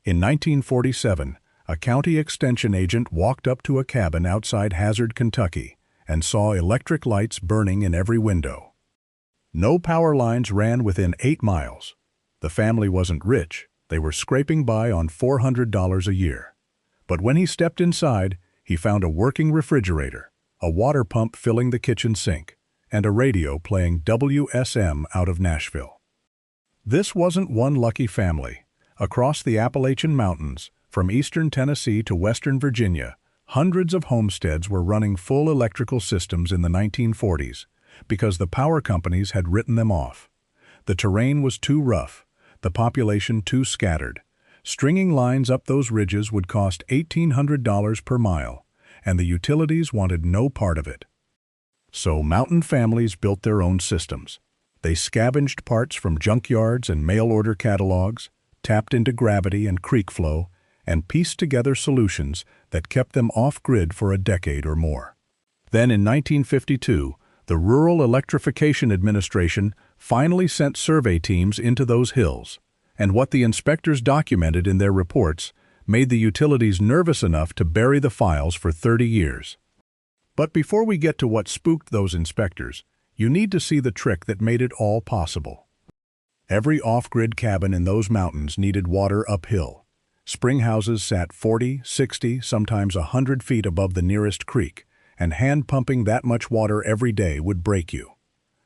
In 1947, a county extension agent walked up to a cabin outside Hazard, Kentucky, and saw electric lights burning in every window. No power lines ran within 8 miles. The family wasn't rich, they were scraping by on $400 a year. But when he stepped inside, he found a working refrigerator, a water pump filling the kitchen sink, and a radio playing WSM out of Nashville. This wasn't one lucky family. Across the Appalachian Mountains, from eastern Tennessee to western Virginia, hundreds of homesteads were running full electrical systems in the 1940s because the power companies had written them off. The terrain was too rough, the population too scattered. Stringing lines up those ridges would cost $1,800 per mile, and the utilities wanted no part of it. So mountain families built their own systems. They scavenged parts from junkyards and mail-order catalogs, tapped into gravity and creek flow, and pieced together solutions that kept them off-grid for a decade or more. Then in 1952, the Rural Electrification Administration finally sent survey teams into those hills, and what the inspectors documented in their reports made the utilities nervous enough to bury the files for 30 years. But before we get to what spooked those inspectors, you need to see the trick that made it all possible. Every off-grid cabin in those mountains needed water uphill. Spring houses sat 40, 60, sometimes 100 feet above the nearest creek, and hand-pumping that much water every day would break you.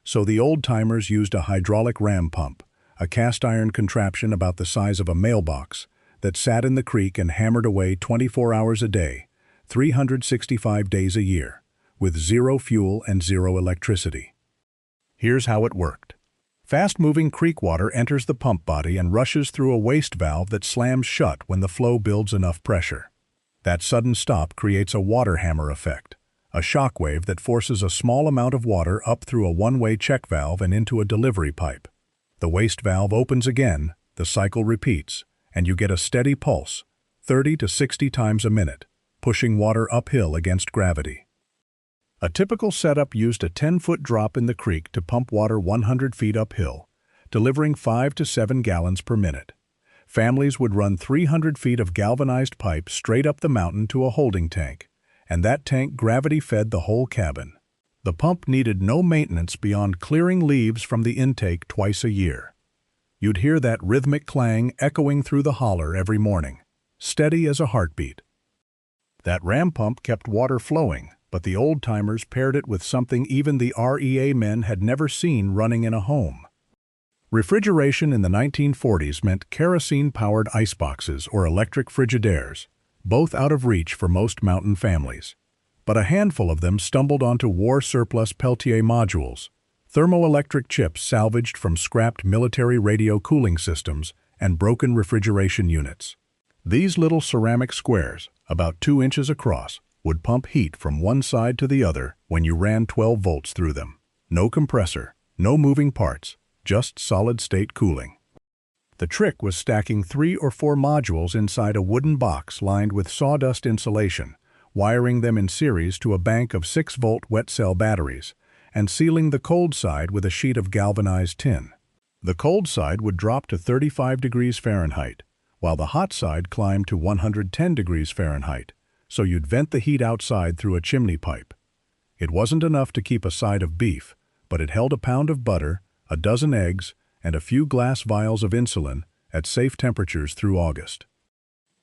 So the old-timers used a hydraulic ram pump, a cast-iron contraption about the size of a mailbox, that sat in the creek and hammered away 24 hours a day, 365 days a year, with zero fuel and zero electricity. Here's how it worked. Fast-moving creek water enters the pump body and rushes through a waste valve that slams shut when the flow builds enough pressure. That sudden stop creates a water hammer effect, a shock wave that forces a small amount of water up through a one-way check valve and into a delivery pipe. The waste valve opens again, the cycle repeats, and you get a steady pulse, 30 to 60 times a minute, pushing water uphill against gravity. A typical setup used a 10-foot drop in the creek to pump water 100 feet uphill, delivering 5 to 7 gallons per minute. Families would run 300 feet of galvanized pipe straight up the mountain to a holding tank, and that tank gravity-fed the whole cabin. The pump needed no maintenance beyond clearing leaves from the intake twice a year. You'd hear that rhythmic clang echoing through the holler every morning, steady as a heartbeat. That ram pump kept water flowing, but the old-timers paired it with something even the REA men had never seen running in a home. Refrigeration in the 1940s meant kerosene-powered iceboxes or electric frigidaires, both out of reach for most mountain families. But a handful of them stumbled onto war-surplus Peltier modules, thermoelectric chips salvaged from scrapped military radio cooling systems and broken refrigeration units. These little ceramic squares, about 2 inches across, would pump heat from one side to the other when you ran 12 volts through them. No compressor, no moving parts, just solid-state cooling. The trick was stacking 3 or 4 modules inside a wooden box lined with sawdust insulation, wiring them in series to a bank of 6-volt wet cell batteries, and sealing the cold side with a sheet of galvanized tin. The cold side would drop to 35 degrees Fahrenheit, while the hot side climbed to 110 degrees Fahrenheit, so you'd vent the heat outside through a chimney pipe. It wasn't enough to keep a side of beef, but it held a pound of butter, a dozen eggs, and a few glass vials of insulin at safe temperatures through August.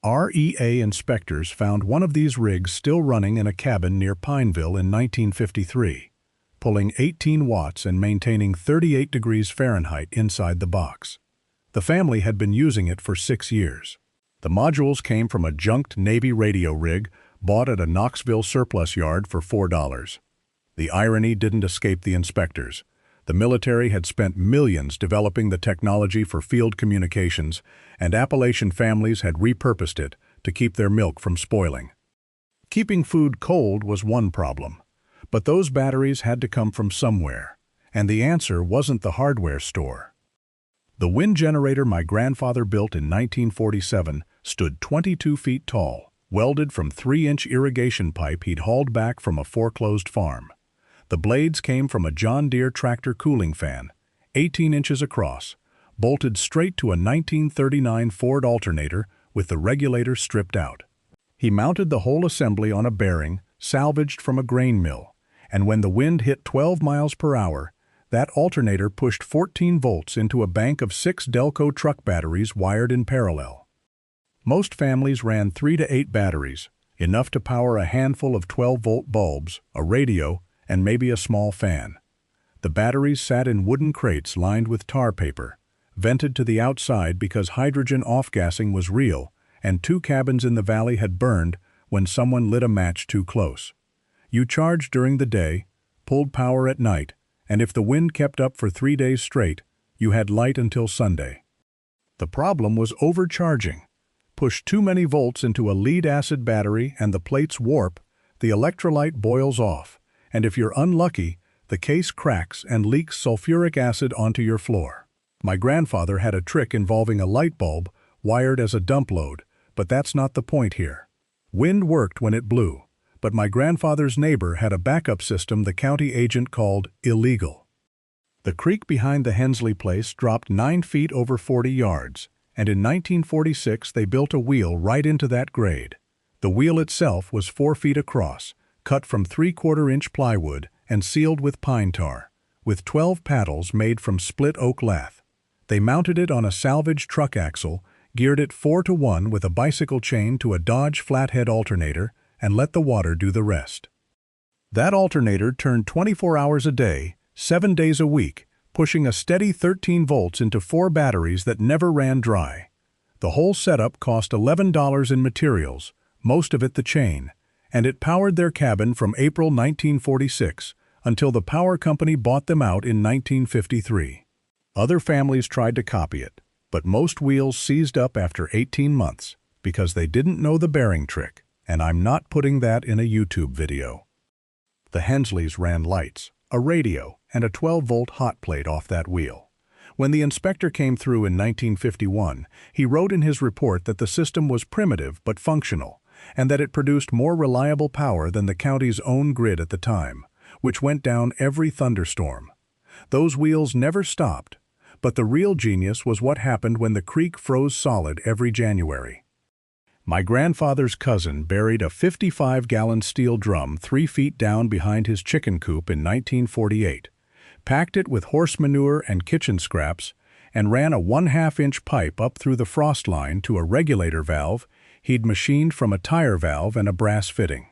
REA inspectors found one of these rigs still running in a cabin near Pineville in 1953, pulling 18 watts and maintaining 38 degrees Fahrenheit inside the box. The family had been using it for 6 years. The modules came from a junked Navy radio rig bought at a Knoxville surplus yard for $4. The irony didn't escape the inspectors. The military had spent millions developing the technology for field communications, and Appalachian families had repurposed it to keep their milk from spoiling. Keeping food cold was one problem, but those batteries had to come from somewhere, and the answer wasn't the hardware store. The wind generator my grandfather built in 1947 stood 22 feet tall, welded from 3-inch irrigation pipe he'd hauled back from a foreclosed farm. The blades came from a John Deere tractor cooling fan, 18 inches across, bolted straight to a 1939 Ford alternator with the regulator stripped out. He mounted the whole assembly on a bearing salvaged from a grain mill, and when the wind hit 12 miles per hour, that alternator pushed 14 volts into a bank of 6 Delco truck batteries wired in parallel. Most families ran 3 to 8 batteries, enough to power a handful of 12-volt bulbs, a radio, and maybe a small fan. The batteries sat in wooden crates lined with tar paper, vented to the outside because hydrogen off-gassing was real, and 2 cabins in the valley had burned when someone lit a match too close. You charged during the day, pulled power at night, and if the wind kept up for 3 days straight, you had light until Sunday. The problem was overcharging. Push too many volts into a lead-acid battery and the plates warp, the electrolyte boils off, and if you're unlucky, the case cracks and leaks sulfuric acid onto your floor. My grandfather had a trick involving a light bulb wired as a dump load, but that's not the point here. Wind worked when it blew, but my grandfather's neighbor had a backup system the county agent called illegal. The creek behind the Hensley place dropped 9 feet over 40 yards, and in 1946 they built a wheel right into that grade. The wheel itself was 4 feet across, cut from 3/4-inch plywood and sealed with pine tar, with 12 paddles made from split oak lath. They mounted it on a salvaged truck axle, geared it 4-to-1 with a bicycle chain to a Dodge flathead alternator, and let the water do the rest. That alternator turned 24 hours a day, 7 days a week, pushing a steady 13 volts into 4 batteries that never ran dry. The whole setup cost $11 in materials, most of it the chain, and it powered their cabin from April 1946 until the power company bought them out in 1953. Other families tried to copy it, but most wheels seized up after 18 months because they didn't know the bearing trick, and I'm not putting that in a YouTube video. The Hensleys ran lights, a radio, and a 12-volt hot plate off that wheel. When the inspector came through in 1951, he wrote in his report that the system was primitive but functional, and that it produced more reliable power than the county's own grid at the time, which went down every thunderstorm. Those wheels never stopped, but the real genius was what happened when the creek froze solid every January. My grandfather's cousin buried a 55-gallon steel drum 3 feet down behind his chicken coop in 1948, packed it with horse manure and kitchen scraps, and ran a 1/2-inch pipe up through the frost line to a regulator valve he'd machined from a tire valve and a brass fitting.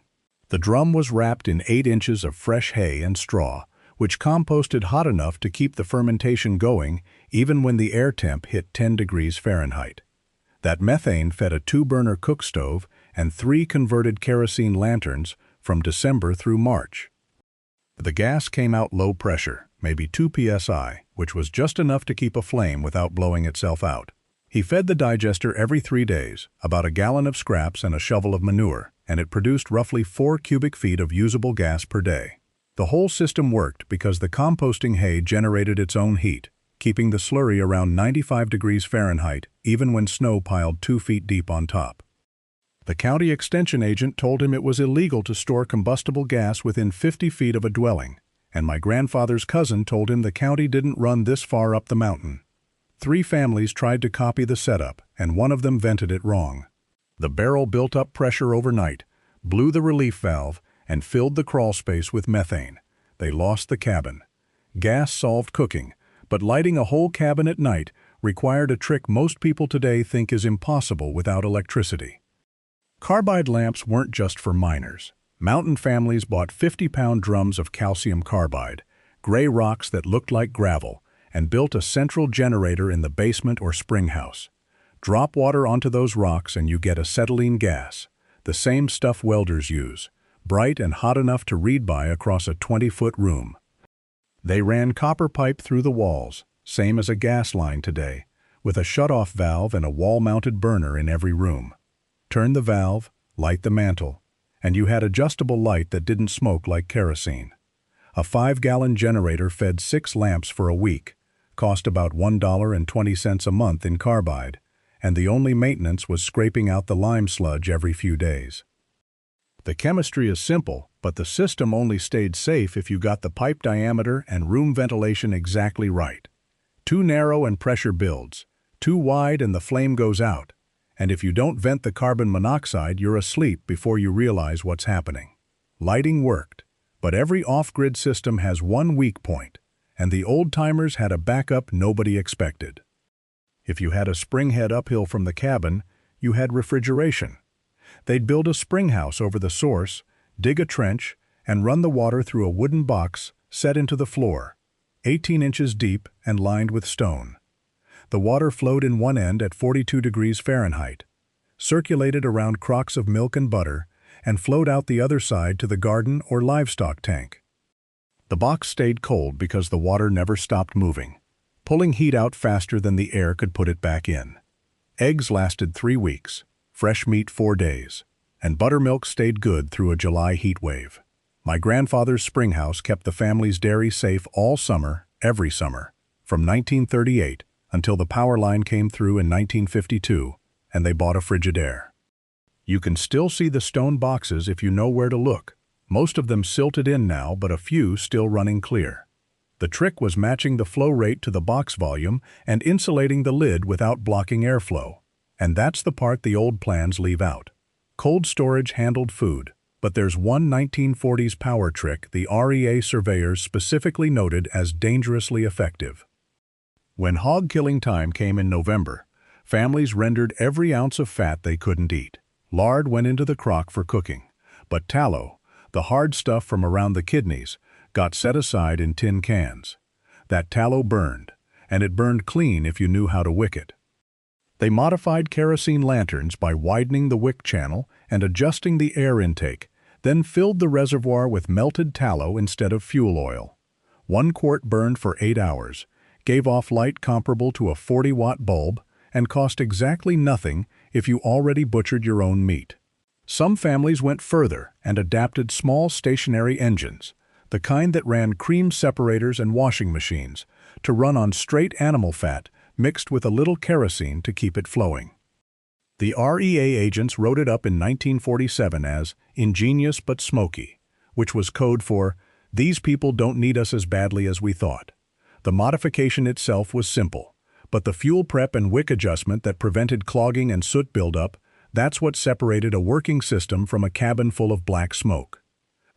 The drum was wrapped in 8 inches of fresh hay and straw, which composted hot enough to keep the fermentation going even when the air temp hit 10 degrees Fahrenheit. That methane fed a 2-burner cook stove and 3 converted kerosene lanterns from December through March. The gas came out low pressure, maybe 2 psi, which was just enough to keep a flame without blowing itself out. He fed the digester every 3 days, about a gallon of scraps and a shovel of manure, and it produced roughly 4 cubic feet of usable gas per day. The whole system worked because the composting hay generated its own heat, keeping the slurry around 95 degrees Fahrenheit even when snow piled 2 feet deep on top. The county extension agent told him it was illegal to store combustible gas within 50 feet of a dwelling, and my grandfather's cousin told him the county didn't run this far up the mountain. 3 families tried to copy the setup, and one of them vented it wrong. The barrel built up pressure overnight, blew the relief valve, and filled the crawl space with methane. They lost the cabin. Gas solved cooking, but lighting a whole cabin at night required a trick most people today think is impossible without electricity. Carbide lamps weren't just for miners. Mountain families bought 50-pound drums of calcium carbide, gray rocks that looked like gravel, and built a central generator in the basement or spring house. Drop water onto those rocks and you get acetylene gas, the same stuff welders use, bright and hot enough to read by across a 20-foot room. They ran copper pipe through the walls, same as a gas line today, with a shut-off valve and a wall-mounted burner in every room. Turn the valve, light the mantle, and you had adjustable light that didn't smoke like kerosene. A 5-gallon generator fed 6 lamps for a week, cost about $1.20 a month in carbide, and the only maintenance was scraping out the lime sludge every few days. The chemistry is simple, but the system only stayed safe if you got the pipe diameter and room ventilation exactly right. Too narrow and pressure builds, too wide and the flame goes out, And if you don't vent the carbon monoxide, you're asleep before you realize what's happening. Lighting worked, but every off-grid system has one weak point, and the old-timers had a backup nobody expected. If you had a spring head uphill from the cabin, you had refrigeration. They'd build a spring house over the source, dig a trench, and run the water through a wooden box set into the floor, 18 inches deep and lined with stone. The water flowed in one end at 42 degrees Fahrenheit, circulated around crocks of milk and butter, and flowed out the other side to the garden or livestock tank. The box stayed cold because the water never stopped moving, pulling heat out faster than the air could put it back in. Eggs lasted 3 weeks, fresh meat 4 days, and buttermilk stayed good through a July heat wave. My grandfather's spring house kept the family's dairy safe all summer, every summer, from 1938 until the power line came through in 1952, and they bought a Frigidaire. You can still see the stone boxes if you know where to look, most of them silted in now, but a few still running clear. The trick was matching the flow rate to the box volume and insulating the lid without blocking airflow. And that's the part the old plans leave out. Cold storage handled food, but there's one 1940s power trick the REA surveyors specifically noted as dangerously effective. When hog killing time came in November, families rendered every ounce of fat they couldn't eat. Lard went into the crock for cooking, but tallow, the hard stuff from around the kidneys, got set aside in tin cans. That tallow burned, and it burned clean if you knew how to wick it. They modified kerosene lanterns by widening the wick channel and adjusting the air intake, then filled the reservoir with melted tallow instead of fuel oil. 1 quart burned for 8 hours, gave off light comparable to a 40-watt bulb, and cost exactly nothing if you already butchered your own meat. Some families went further and adapted small stationary engines, the kind that ran cream separators and washing machines, to run on straight animal fat mixed with a little kerosene to keep it flowing. The REA agents wrote it up in 1947 as ingenious but smoky, which was code for, "These people don't need us as badly as we thought." The modification itself was simple, but the fuel prep and wick adjustment that prevented clogging and soot buildup, that's what separated a working system from a cabin full of black smoke.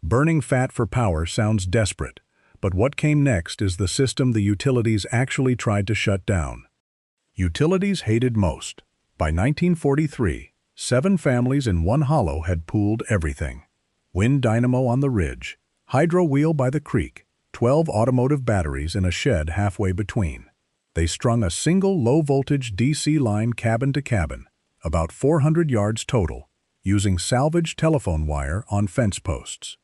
Burning fat for power sounds desperate, but what came next is the system the utilities actually tried to shut down. Utilities hated most. By 1943, 7 families in one hollow had pooled everything. Wind dynamo on the ridge, hydro wheel by the creek, 12 automotive batteries in a shed halfway between. They strung a single low-voltage DC line cabin to cabin, about 400 yards total, using salvaged telephone wire on fence posts.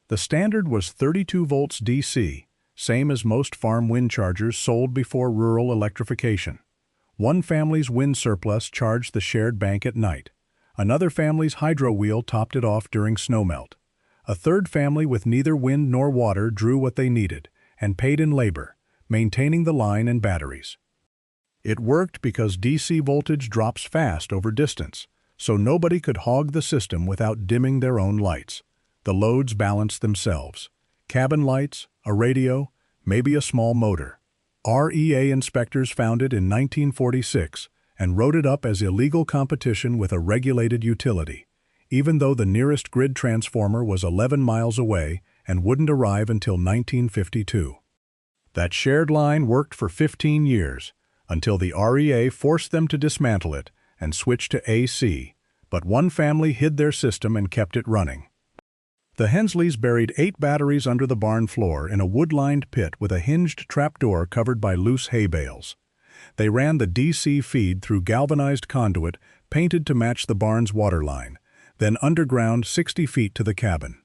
The standard was 32 volts DC, same as most farm wind chargers sold before rural electrification. One family's wind surplus charged the shared bank at night. Another family's hydro wheel topped it off during snowmelt. A third family with neither wind nor water drew what they needed and paid in labor, maintaining the line and batteries. It worked because DC voltage drops fast over distance, so nobody could hog the system without dimming their own lights. The loads balanced themselves. Cabin lights, a radio, maybe a small motor. REA inspectors found it in 1946 and wrote it up as illegal competition with a regulated utility, even though the nearest grid transformer was 11 miles away and wouldn't arrive until 1952. That shared line worked for 15 years, until the REA forced them to dismantle it and switch to AC, but one family hid their system and kept it running. The Hensleys buried 8 batteries under the barn floor in a wood-lined pit with a hinged trapdoor covered by loose hay bales. They ran the DC feed through galvanized conduit painted to match the barn's water line, then underground 60 feet to the cabin.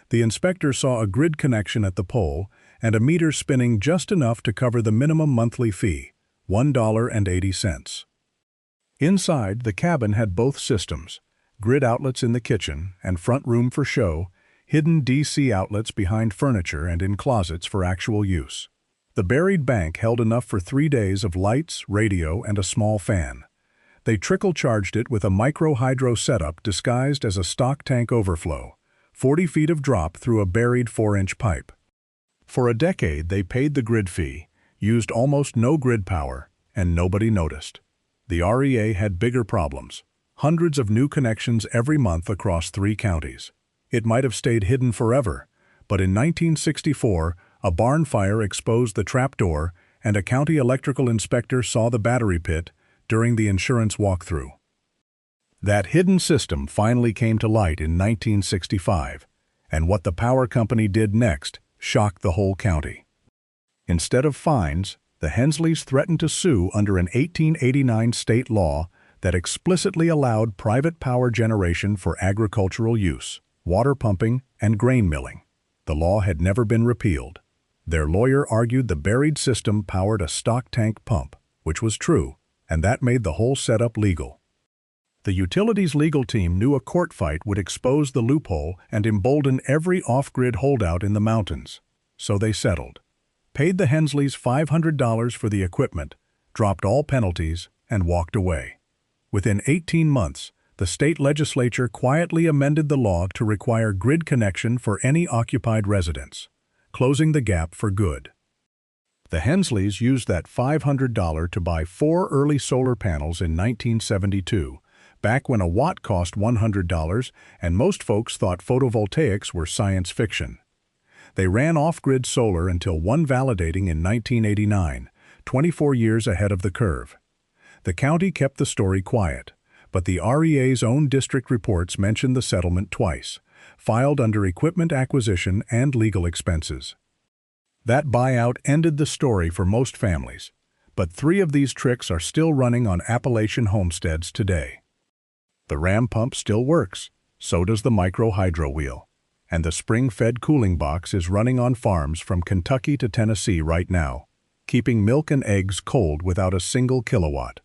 The inspector saw a grid connection at the pole and a meter spinning just enough to cover the minimum monthly fee, $1.80. Inside, the cabin had both systems, grid outlets in the kitchen and front room for show, hidden DC outlets behind furniture and in closets for actual use. The buried bank held enough for 3 days of lights, radio, and a small fan. They trickle-charged it with a micro-hydro setup disguised as a stock tank overflow, 40 feet of drop through a buried 4-inch pipe. For a decade, they paid the grid fee, used almost no grid power, and nobody noticed. The REA had bigger problems. Hundreds of new connections every month across 3 counties. It might have stayed hidden forever, but in 1964, a barn fire exposed the trapdoor and a county electrical inspector saw the battery pit during the insurance walkthrough. That hidden system finally came to light in 1965, and what the power company did next shocked the whole county. Instead of fines, the Hensleys threatened to sue under an 1889 state law that explicitly allowed private power generation for agricultural use, water pumping, and grain milling. The law had never been repealed. Their lawyer argued the buried system powered a stock tank pump, which was true, and that made the whole setup legal. The utilities legal team knew a court fight would expose the loophole and embolden every off-grid holdout in the mountains. So they settled, paid the Hensleys $500 for the equipment, dropped all penalties, and walked away. Within 18 months, the state legislature quietly amended the law to require grid connection for any occupied residence, closing the gap for good. The Hensleys used that $500 to buy 4 early solar panels in 1972, back when a watt cost $100 and most folks thought photovoltaics were science fiction. They ran off-grid solar until one validating in 1989, 24 years ahead of the curve. The county kept the story quiet, but the REA's own district reports mentioned the settlement twice, filed under equipment acquisition and legal expenses. That buyout ended the story for most families, but 3 of these tricks are still running on Appalachian homesteads today. The ram pump still works, so does the micro hydro wheel, and the spring-fed cooling box is running on farms from Kentucky to Tennessee right now, keeping milk and eggs cold without a single kilowatt.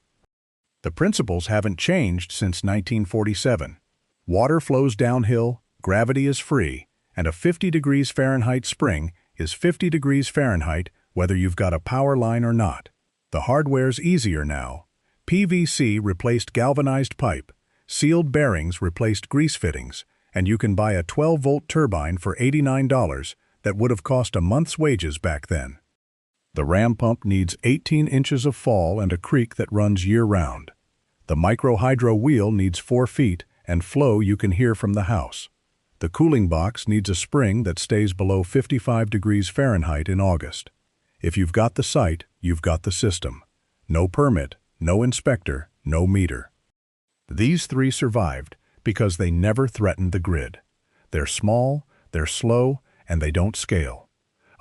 The principles haven't changed since 1947. Water flows downhill, gravity is free, and a 50 degrees Fahrenheit spring is 50 degrees Fahrenheit whether you've got a power line or not. The hardware's easier now. PVC replaced galvanized pipe, sealed bearings replaced grease fittings, and you can buy a 12-volt turbine for $89 that would have cost a month's wages back then. The ram pump needs 18 inches of fall and a creek that runs year-round. The micro hydro wheel needs 4 feet and flow you can hear from the house. The cooling box needs a spring that stays below 55 degrees Fahrenheit in August. If you've got the site, you've got the system. No permit, no inspector, no meter. These 3 survived because they never threatened the grid. They're small, they're slow, and they don't scale.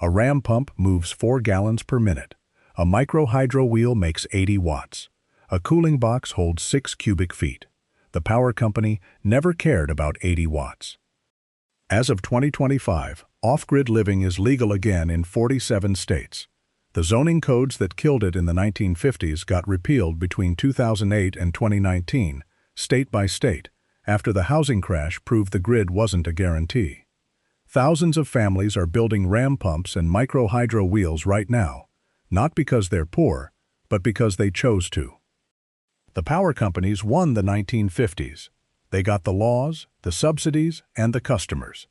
A ram pump moves 4 gallons per minute. A micro hydro wheel makes 80 watts. A cooling box holds 6 cubic feet. The power company never cared about 80 watts. As of 2025, off-grid living is legal again in 47 states. The zoning codes that killed it in the 1950s got repealed between 2008 and 2019, state by state, after the housing crash proved the grid wasn't a guarantee. Thousands of families are building ram pumps and micro hydro wheels right now, not because they're poor, but because they chose to. The power companies won the 1950s. They got the laws, the subsidies, and the customers.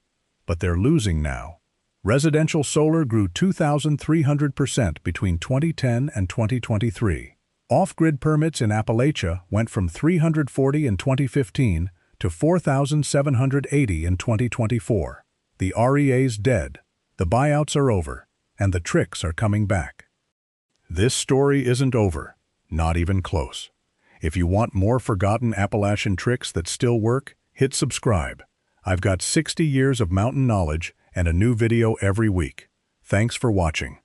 But they're losing now. Residential solar grew 2,300% between 2010 and 2023. Off-grid permits in Appalachia went from 340 in 2015 to 4,780 in 2024. The REA's dead, the buyouts are over, and the tricks are coming back. This story isn't over, not even close. If you want more forgotten Appalachian tricks that still work, hit subscribe. I've got 60 years of mountain knowledge and a new video every week. Thanks for watching.